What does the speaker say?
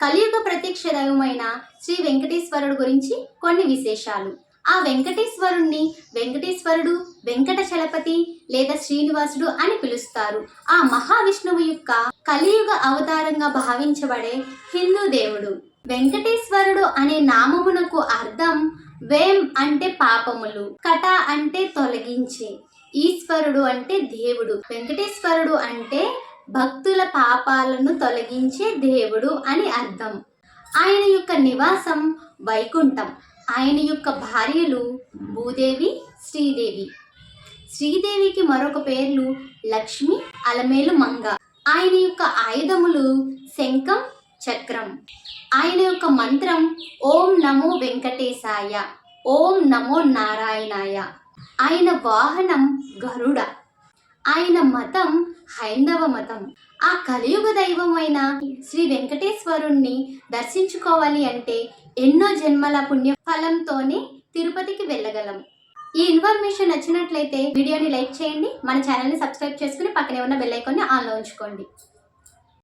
కలియుగ ప్రత్యక్ష దైవమైన శ్రీ వెంకటేశ్వరుడు గురించి కొన్ని విశేషాలు. ఆ వెంకటేశ్వరుణ్ణి వెంకటేశ్వరుడు, వెంకటచలపతి లేదా శ్రీనివాసుడు అని పిలుస్తారు. ఆ మహావిష్ణువు యొక్క కలియుగ అవతారంగా భావించబడే హిందూ దేవుడు. వెంకటేశ్వరుడు అనే నామమునకు అర్థం వేం అంటే పాపములు, కట అంటే తొలగించే, ఈశ్వరుడు అంటే దేవుడు. వెంకటేశ్వరుడు అంటే భక్తుల పాపాలను తొలగించే దేవుడు అని అర్థం. ఆయన యొక్క నివాసం వైకుంఠం. ఆయన యొక్క భార్యలు భూదేవి, శ్రీదేవి. శ్రీదేవికి మరొక పేర్లు లక్ష్మి, అలమేలు మంగ. ఆయన యొక్క ఆయుధములు శంఖం, చక్రం. ఆయన యొక్క మంత్రం ఓం నమో వెంకటేశాయ, ఓం నమో నారాయణాయ. ఆయన వాహనం గరుడ. ఆయన మతం హైందవ మతం. ఆ కలియుగ దైవమైన శ్రీ వెంకటేశ్వరుణ్ణి దర్శించుకోవాలి అంటే ఎన్నో జన్మల పుణ్య ఫలంతోనే తిరుపతికి వెళ్ళగలం. ఈ ఇన్ఫర్మేషన్ నచ్చినట్లయితే వీడియోని లైక్ చేయండి, మన ఛానల్ని సబ్స్క్రైబ్ చేసుకుని పక్కనే ఉన్న బెల్ ఐకాన్ని ఆన్లో ఉంచుకోండి.